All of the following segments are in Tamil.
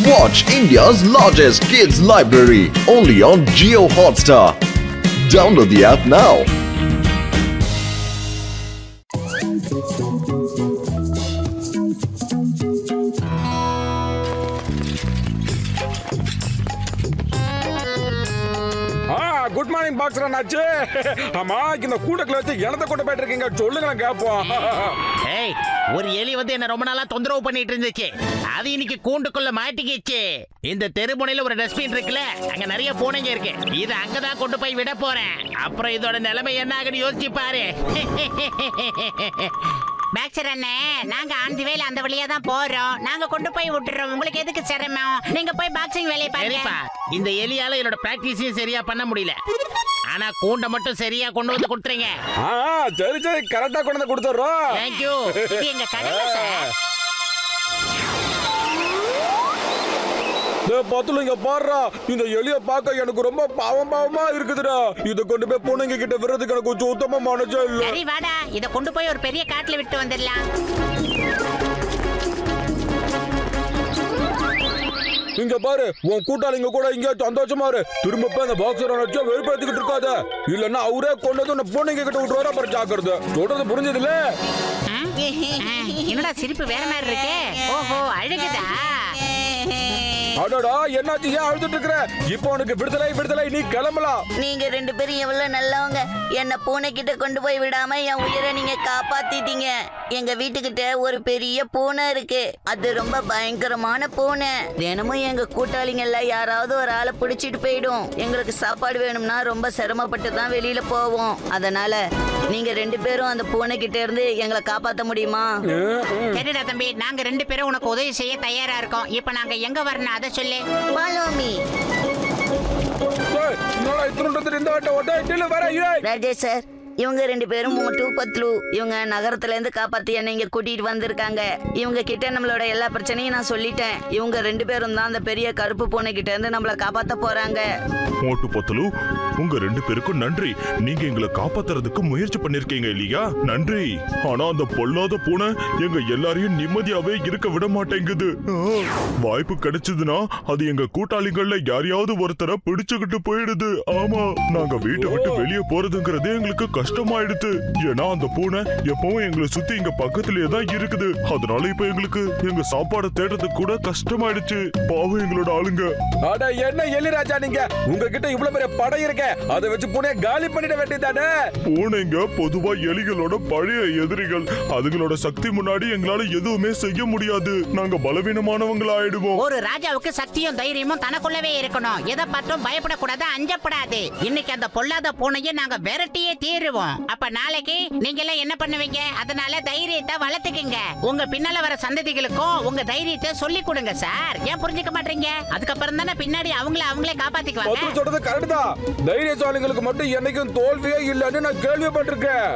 Watch India's largest kids library only on Jio Hotstar. Download the app now. Good morning boxer அண்ணாச்சு. ஆமா, இந்த கூட்டத்துல வச்சு எனத்த கொண்டு போயிட்டு இருக்கீங்க, சொல்லுங்க கேப்போம். ஏய், ஒரு எலி வந்து என்ன ரொம்ப நாளா தொந்தரவு பண்ணிட்டு இருந்துச்சு. அது இன்னைக்கு கூண்டுக்குள்ள மாட்டிக்கிச்சு. இந்த தெருமுனையில ஒரு டஸ்ட்பின் இருக்குல்ல, அங்க நிறைய பூனைங்க இருக்கு. இது அங்கதான் கொண்டு போய் விட போறேன். அப்புறம் இதோட நிலைமை என்ன ஆகுன்னு யோசிச்சு பாரு. பாக்ஸர் அண்ணே, நாங்க ஆண்டி வேலை அந்த வழியா தான் போறோம். நாங்க கொண்டு போய் விட்டுறோம். உங்களுக்கு எதுக்கு சிரமம்? நீங்க போய் பாக்ஸிங் வேலையை பாருங்க. இந்த எலியால என்னோட பிராக்டிஸையும் சரியா பண்ண முடியல. ஆனா கூண்ட மட்டும் சரியா கொண்டு வந்து கொடுத்துறீங்க. சரி சரி, கரெக்டா கொண்டு வந்து கொடுத்துறோம். தேங்க்யூ. இது எங்க கடமை சார். பாத்துலங்க பாடுறா, இந்த எலிய பார்க்க எனக்கு ரொம்ப பாவமா இருக்குதுடா. இத கொண்டு போய் பூனைங்க கிட்ட விடுறதுக்கு எனக்கு கொஞ்சம் உத்தம மனசே இல்ல. சரி வாடா, இத கொண்டு போய் ஒரு பெரிய காட்டுல விட்டு வந்துடலாம். இங்க பாரு, உன் கூட்டாளிங்க கூட இங்க சந்தோஷமா இரு. திரும்ப போய் அந்த பாக்ஸரை வச்சு வெறுப்பேத்திக்கிட்டு இருக்காத. இல்லன்னா அவரே கொண்டு வந்து பூனைங்க கிட்ட விட்டுருவாரு. அப்புறம் ஜாக்கிரதை. சொல்றது புரிஞ்சது இல்ல? என்னடா சிரிப்பு வேற மாதிரி இருக்கு? ஓஹோ, அழுகுதா? அடடா, என்னாச்சு? ஏன் அழுதுட்டு இருக்கற? இப்போ உனக்கு விடுதலை, நீ கிளம்பலாம். நீங்க ரெண்டு பேரும் எவ்வளவு நல்லவங்க. என்ன பூனை கிட்ட கொண்டு போய் விடாம என் உயிரை நீங்க காப்பாத்திட்டீங்க. எங்க வீட்டுக்கிட்ட ஒரு பெரிய பூனை இருக்கு. அது ரொம்ப பயங்கரமான பூனை. தினமும் எங்க கூட்டாளிங்க எல்லாம் யாராவது ஒரு ஆளை பிடிச்சிட்டு போயிடும். எங்களுக்கு சாப்பாடு வேணும்னா ரொம்ப சிரமப்பட்டு தான் வெளியில போவோம். அதனால நீங்க ரெண்டு பேரும் அந்த பூனை கிட்ட இருந்து எங்களை காப்பாத்த முடியுமா? சரிடா தம்பி, நாங்க ரெண்டு பேரும் உனக்கு உதவி செய்ய தயாரா இருக்கோம். இப்ப நாங்க எங்க வரணும் அதை சொல்லு. Follow me. ராஜேஷ் சார், இவங்க ரெண்டு பேரும் மோட்டு பத்லு. இவங்க நகரத்துல இருந்து காப்பாத்தி என்ன இங்க கூட்டிட்டு வந்திருக்காங்க. இவங்க கிட்ட நம்மளோட எல்லா பிரச்சனையும் நான் சொல்லிட்டேன். இவங்க ரெண்டு பேரும் தான் அந்த பெரிய கருப்பு பூனை கிட்ட இருந்து நம்மள காப்பாத்த போறாங்க. மோட்டு பத்லு, உங்க ரெண்டு பேருக்கும் நன்றி. நீங்க எங்களை காப்பாத்துறதுக்கு முயற்சி பண்ணிருக்கீங்க இல்லையா? நன்றி. ஆனா அந்த பொல்லாத பூனை எங்க எல்லாரையும் நிம்மதியாவே இருக்க விட மாட்டேங்குது. வாய்ப்பு கிடைச்சதுன்னா அது எங்க கூட்டாளிகள்ல யாரையாவது ஒருத்தரை பிடிச்சுக்கிட்டு போயிடுது. ஆமா, நாங்க வீட்டை விட்டு வெளியே போறதுங்கிறது எங்களுக்கு கஷ்டமாயிடுது. ஏன்னா அந்த பூனை எப்பவும் எங்களை சுத்தி இங்க பக்கத்திலேயே தான் இருக்குது. அதனால இப்ப எங்களுக்கு எங்க சாப்பாடு தேடுறதுக்கு கூட கஷ்டமாயிடுச்சு. பாவம் எங்களோட ஆளுங்க. அட என்ன எலிராஜா, நீங்க உங்ககிட்ட இவ்வளவு பெரிய படை இருக்க, அதை வச்சு பூனையை காலி பண்ணிட வேண்டியதானே? பூனைங்க பொதுவா எலிகளோட பழைய எதிரிகள். அதுகளோட சக்தி முன்னாடி எங்களால எதுவுமே செய்ய முடியாது. நாங்க பலவீனமானவங்களா ஆயிடுவோம். ஒரு ராஜாவுக்கு சக்தியும் தைரியமும் தனக்குள்ளவே இருக்கணும். எதை பார்த்தும் பயப்படக்கூடாது, அஞ்சப்படாது. இன்னைக்கு அந்த பொல்லாத பூனையை நாங்க விரட்டியே தீருவோம். அப்ப நாளைக்கு நீங்க எல்லாம் என்ன பண்ணுவீங்க? அதனால தைரியத்தை வளர்த்துக்கங்க. உங்க பின்னால வர சந்ததிகளுக்கும் உங்க தைரியத்தை சொல்லி கொடுங்க சார். ஏன் புரிஞ்சுக்க மாட்டீங்க? அதுக்கப்புறம் தானே பின்னாடி அவங்களே காப்பாத்திக்குவாங்க. சொல்றது கரெக்ட் தான். தைரியசாலிகளுக்கு மட்டும் என்னைக்கும் தோல்வியே இல்லைன்னு நான் கேள்விப்பட்டிருக்கேன்.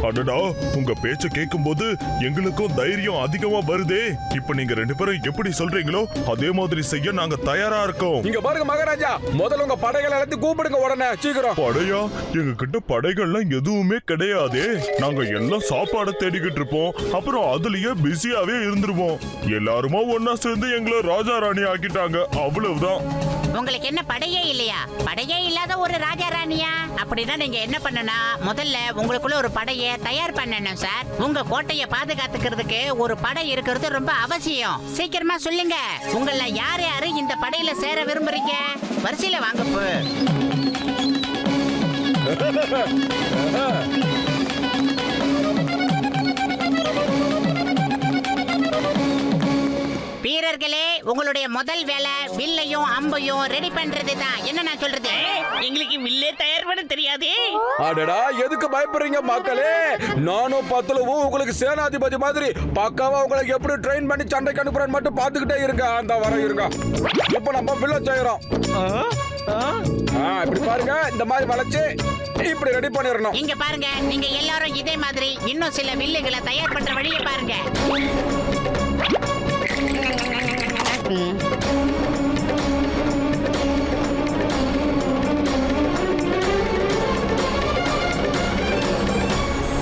அடடா, உங்க பேச்ச கேட்கும்போது எங்களுக்கும் தைரியம் அதிகமா வருதே. இப்ப நீங்க ரெண்டு பேரும் எப்படி சொல்றீங்களோ அதே மாதிரி செய்ய நாங்க தயாரா இருக்கோம். இங்க பாருங்க மகாராஜா, முதல்ல உங்க படைகளை எல்லாத்தையும் கூப்பிடுங்க உடனே, சீக்கிரம். படையா? எங்க கிட்ட படைகள்லாம் எதுவுமே கிடையாதே. நாங்க எல்லாம் சாப்பாட தேடிக்கிட்டு இருப்போம். அப்புறம் அதுலயே பிஸியாவே இருந்துருவோம். எல்லாருமா ஒன்னா சேர்ந்து எங்களை ராஜா ராணி ஆக்கிட்டாங்க. அவ்வளவுதான். உங்களுக்கு என்ன படையே இல்லையா? படையே இல்லாத ஒரு ராஜா ராணியா? அப்படின்னா நீங்க என்ன பண்ணனா, முதல்ல உங்களுக்குள்ள ஒரு படையை தயார் பண்ணணும் சார். உங்க கோட்டையை பாதுகாத்துக்கிறதுக்கு ஒரு படை இருக்கிறது ரொம்ப அவசியம். சீக்கிரமா சொல்லுங்க, உங்கள யார் யாரு இந்த படையில சேர விரும்புறீங்க? வரிசையில வாங்க. வீரர்களே, உங்களுடைய முதல் வேலை வில்லையும் அம்பையும் ரெடி பண்றது தான். என்ன நான் சொல்றது? எங்களுக்கு வில்லே தயார் பண்ண தெரியாது. அடடா, எதுக்கு பயப்படுறீங்க மக்களே? நானும் பத்துலவும் உங்களுக்கு சேனாதிபதி மாதிரி பக்காவா உங்களுக்கு எப்படி ட்ரெயின் பண்ணி சண்டைக்கு அனுப்புறேன்னு மட்டும் பாத்துக்கிட்டே இருங்க. அந்த வர இருங்க. இப்ப நம்ம வில்ல செய்யறோம். இப்படி பாருங்க, இந்த மாதிரி வளைச்சு இப்படி ரெடி பண்ணிடணும். இங்க பாருங்க, நீங்க எல்லாரும் இதே மாதிரி இன்னும் சில வில்லுகளை தயார் பண்ற வழியை பாருங்க.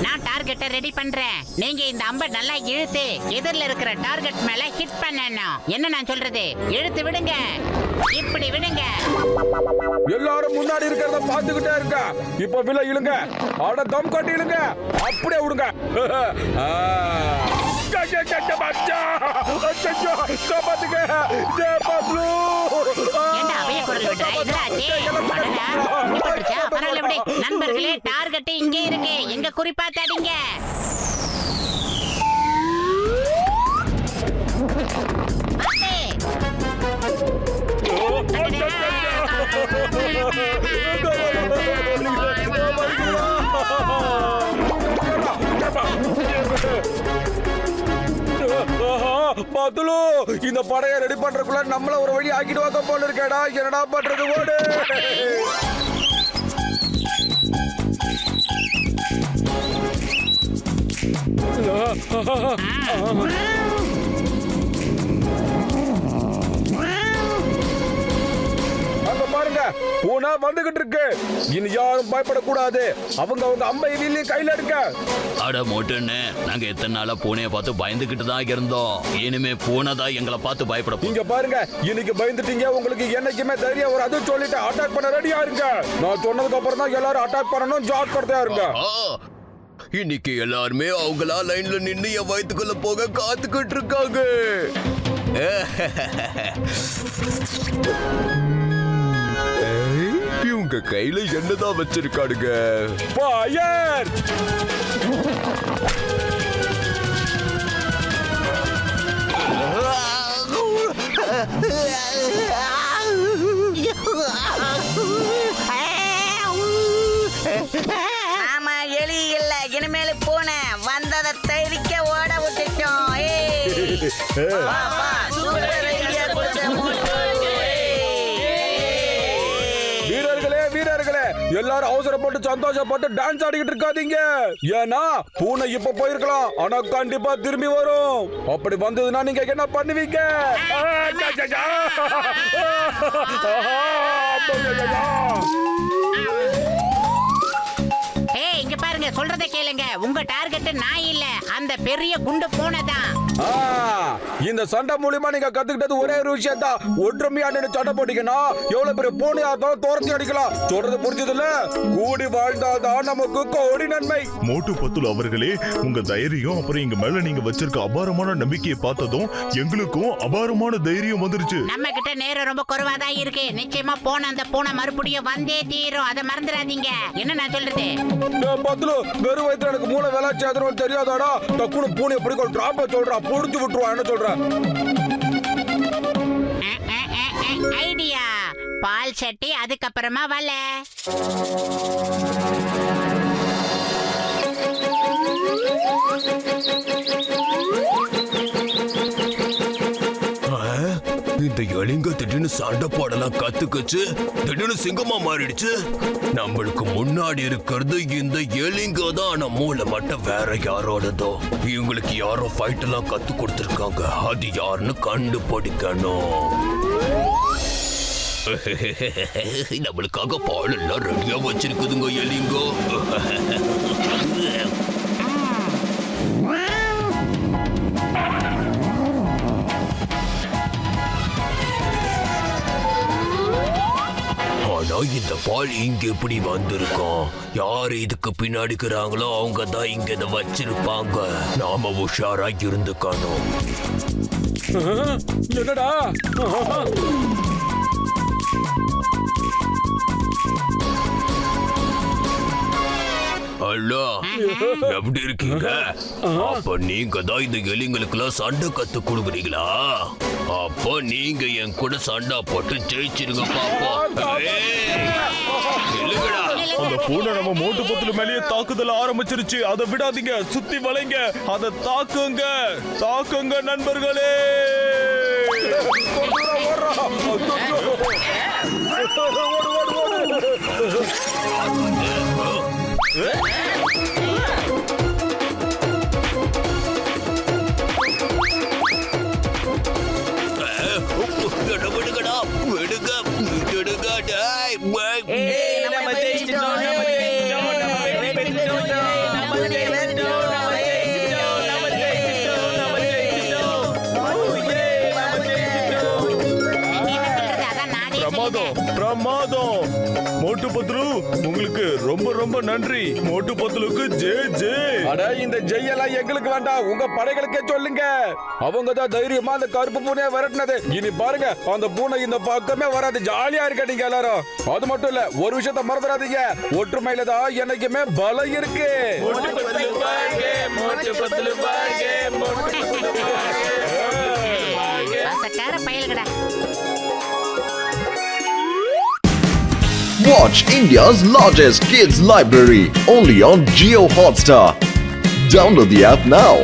நான் டார்கெட்டை ரெடி பண்றேன். நீங்க நீங்க இந்த அம்பை நல்லா இழுத்து எதிரில் இருக்கிற டார்கெட் மேல ஹிட் பண்ணணும். என்ன நான் சொல்றது? இழுத்து விடுங்க, இப்படி விடுங்க. எல்லாரும் முன்னாடி இருக்கிறத பாத்துக்கிட்டே இருக்க. இப்ப வில இழுங்க, அட தம் கட்டி இழுங்க, அப்படியே விடுங்க. ஏண்டா அவைய குரல் விடுற? எதிராச்சே. அடடா, அடிபட்டுருச்சா? பரவாயில்ல விடு. நண்பர்களே, டார்கெட் இங்கே இருக்கு, எங்க குறிப்பா தடிங்க. பத்துலு, இந்த படையை ரெடி பண்றதுக்குள்ள நம்மள ஒரு வழி ஆக்கிடுவாங்க போல இருக்கேடா. என்னடா பண்றது? ஓடு. அங்க பாருங்க, பூனை வந்துகிட்டு இருக்கு. இனி யாரும் பயப்படக்கூடாது. அவங்க அம்மை வில்லையும் கையில எடுக்க. அட மொட்டுன்னு நாங்க எத்தனை நாளா பூனைய பார்த்து பயந்துகிட்டு தான் இருந்தோம். இனிமே பூனை தான் எங்களை பார்த்து பயப்பட போகுது. இங்க பாருங்க, இன்னைக்கு பயந்துட்டீங்க. உங்களுக்கு என்னைக்குமே தைரியம் ஒரு அது சொல்லிட்டு அட்டாக் பண்ண ரெடியா இருங்க. நான் சொன்னதுக்கு அப்புறம் தான் எல்லாரும் அட்டாக் பண்ணணும். ஜாக்கிரதையா இருங்க. இன்னைக்கு எல்லாருமே அவங்களா லைன்ல நின்னு என் வயித்துக்குள்ள போக காத்துக்கிட்டு இருக்காங்க. இவங்க கையில என்னதான் வச்சிருக்காடுங்க? ஃபயர்! ஆமா, எலி இல்ல, இனிமேல் பூனை வந்ததை தெரிக்க ஓட விட்டுட்டோம். வீரர்களே, எல்லாரும் அவசரப்பட்டு சந்தோஷப்பட்டு டான்ஸ் ஆடிக்கிட்டு இருக்காதீங்க. ஏன்னா பூனை இப்ப போயிருக்கலாம், ஆனா கண்டிப்பா திரும்பி வரும். அப்படி வந்ததுன்னா நீங்க என்ன பண்ணுவீங்க? ஏய், இங்க பாருங்க, சொல்றதை கேளுங்க. உங்க டார்கெட் நான் இல்ல, அந்த பெரிய குண்டு பூனை தான். இந்த சண்டை மூலியமா நீங்க கத்துக்கிட்டது ஒரே ஒரு விஷயம் தான். ஒற்றுமையா நின்று சண்டை போட்டீங்கன்னா எவ்வளவு பெரிய பூனையா இருந்தாலும் துரத்தி அடிக்கலாம். சொல்றது புரிஞ்சது இல்ல? கூடி வாழ்ந்தாதான் நமக்கு கோடி நன்மை. மோட்டு பத்துலு அவர்களே, உங்க தைரியம் அப்புறம் எங்க மேல நீங்க வச்சிருக்க அபாரமான நம்பிக்கையை பார்த்ததும் எங்களுக்கும் அபாரமான தைரியம் வந்துருச்சு. நம்ம கிட்ட நேரம் ரொம்ப குறைவா தான் இருக்கு. நிச்சயமா போன அந்த பூனை மறுபடியும் வந்தே தீரும். அதை மறந்துடாதீங்க. என்ன நான் சொல்றது? பத்துலு, வெறும் வயித்துல எனக்கு மூளை வேலை சேதனம் தெரியாதாடா? டக்குனு பூனை பிடிக்கும் டிராப்ப சொல்றா, புடிச்சு விட்டுருவா. என்ன சொல்ற? ஐடியா. பால் சட்டி, அதுக்கப்புறமா வலை. இந்த எலிங்க திடீர்னு சண்டை போடலாம் கத்துக்குச்சு, திடீர்னு சிங்கமா மாறிடுச்சு. நம்மளுக்கு முன்னாடி இருக்கிறது இந்த எலிங்க தான், ஆனா மூளை மட்டும் வேற யாரோடதோ. இவங்களுக்கு யாரோ ஃபைட் எல்லாம் கத்து கொடுத்துருக்காங்க. அது யாருன்னு கண்டுபிடிக்கணும். நம்மளுக்காக பால் எல்லாம் ரெடியா வச்சிருக்குதுங்க எலிங்கோ. ஆனா இந்த பால் இங்க எப்படி வந்திருக்கோம்? யாரு இதுக்கு பின்னாடி இருக்கிறாங்களோ அவங்க தான் இங்க இதை வச்சிருப்பாங்க. நாம உஷாரா இருந்துக்கணும். என்னடா? ஹலோ, எப்படி இருக்கீங்க? அப்ப நீங்க தான் இந்த எலிங்களுக்கெல்லாம் சண்டை கத்து கொடுக்குறீங்களா? அப்ப நீங்க என் கூட சண்டை போட்டு ஜெயிச்சிருங்க பாப்போம். இல்லைங்கடா, அந்த பூனை நம்ம மோட்டு பத்துலு மேலேயே தாக்குதல் ஆரம்பிச்சிருச்சு. அதை விடாதீங்க, சுத்தி வளைங்க, அதை தாக்குங்க, தாக்குங்க நண்பர்களே. விடுங்கடா, விடுங்க, விடுங்க. டேய், நம்ம ஜெயிச்சிட்டோம், நம்ம ஜெயிச்சிட்டோம், நம்ம வெற்றிட்டோம், நம்ம வெற்றிட்டோம், நம்ம ஜெயிச்சிட்டோம். பிரமாதம் பிரமாதம் மோட்டு பத்லு உங்களுக்கு ரொம்ப ரொம்ப நன்றி மோட்டு பத்லுக்கு ஜே ஜே அட இந்த ஜெயெல்லாம் எங்களுக்கு வேண்டாம் உங்க படைகளுக்கே சொல்லுங்க அவங்க தான் தைரியமா அந்த கருப்பு பூனையை விரட்டினது இனி பாருங்க அந்த பூனை இந்த பக்கமே வராது ஜாலியா இருக்க நீங்க எல்லாரும் அது மட்டும் இல்ல ஒரு விஷயத்த மறந்துடாதீங்க ஒற்றுமையில தான் என்னைக்குமே பலம் இருக்கு பசக்கார பயல்கடா. Watch India's largest kids library only on Geo Hotstar. Download the app now.